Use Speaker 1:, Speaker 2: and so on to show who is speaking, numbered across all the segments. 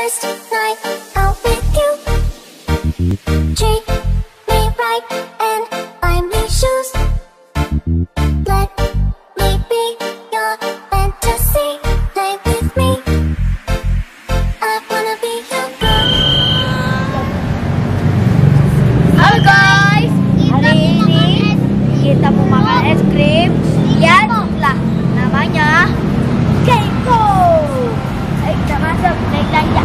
Speaker 1: first night out with you. Treat me right and buy me shoes. Let me be your fantasy. Play with me. I wanna be your girl.
Speaker 2: Halo guys, hari ini kita mau makan es krim. Lihatlah, namanya Keiko. Ayo kita masuk, naik belanja.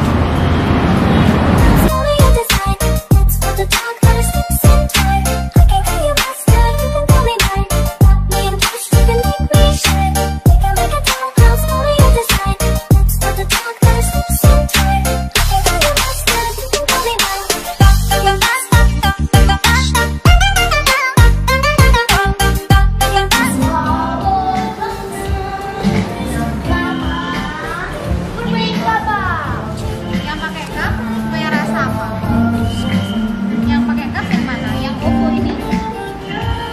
Speaker 1: Follow your design. Let's go to talk first. Sit tight. I can call you master. You can call me mine. Got me in cash. You can make me shine. We can make a townhouse. Follow your design. Let's go to talk first. Sit tight. I can call you master. You can call me mine. Got me in cash.
Speaker 3: Yang pakai cup supaya rasa apa? Yang pakai cup yang mana? Yang OVO ini?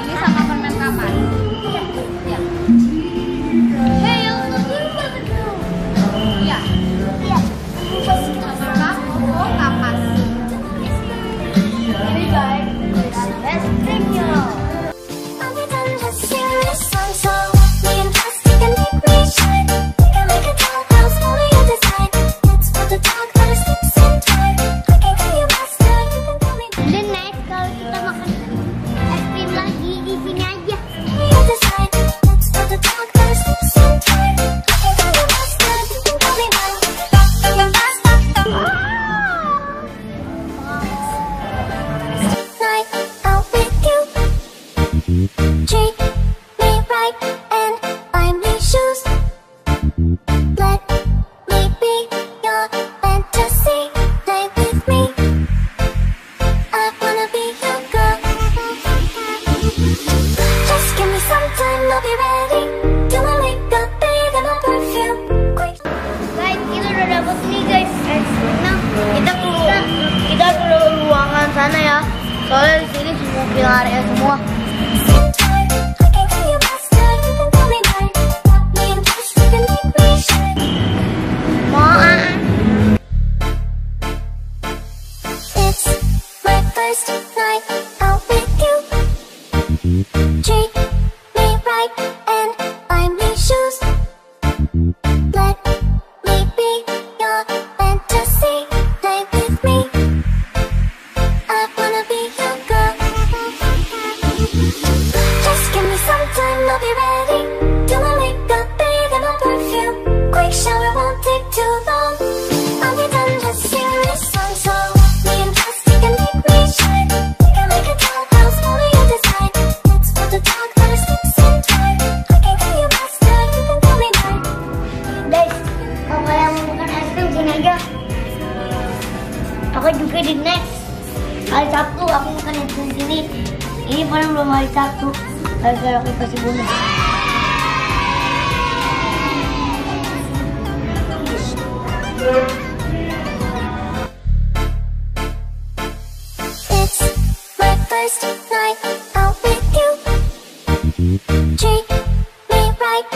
Speaker 3: Ini sama permen kapas. Ya. Hey, yang iya. Sama cup OVO kapas.
Speaker 2: Ini guys, es krimnya.
Speaker 1: I'll be done just singing this song, so me and Cass, you can make me shine. We can make a townhouse. Follow your design. Let's go to talk first. Sit tight. I can call you master. You can call me mine.
Speaker 2: Dan next kalau kita makan es krim lagi di sini aja.
Speaker 1: Follow your design. Let's go to talk first. Sit tight. I can call you master. You can call me mine. Your master. Night out with you. Treat me right and buy me shoes. Let me be your fantasy. Play with me. I wanna be your girl. Just give me some time, I'll be ready. Do my makeup, bathe in my perfume. Quick.
Speaker 2: Guys, kita udah dapet nih guys es krim. Nah, kita ke ruangan sana ya. Soalnya di sini semua bilang area semua.
Speaker 1: Sit tight. I can call you master. You can call me mine. Got me in cash. You can make me shine. It's my first night out with you. Treat me right and buy me shoes. Let me be your fantasy. Play with me. I wanna be your girl. Just give me some time, I'll be ready. Do my makeup, bathe in my perfume. Quick shower won't take too long. I'll be done just singing this song, so me and Cass, you can make me shine. We can make a townhouse. Follow your design. Let's go to talk first. Sit tight. I can call you master. You can call me mine.
Speaker 2: Guys, kalau kalian mau makan es krim sini aja. Aku juga di next hari Sabtu aku makan es krim sini. Ini paling belum hari Sabtu. Gara-gara aku kasih bonus.
Speaker 1: It's my first night out with you. Treat me right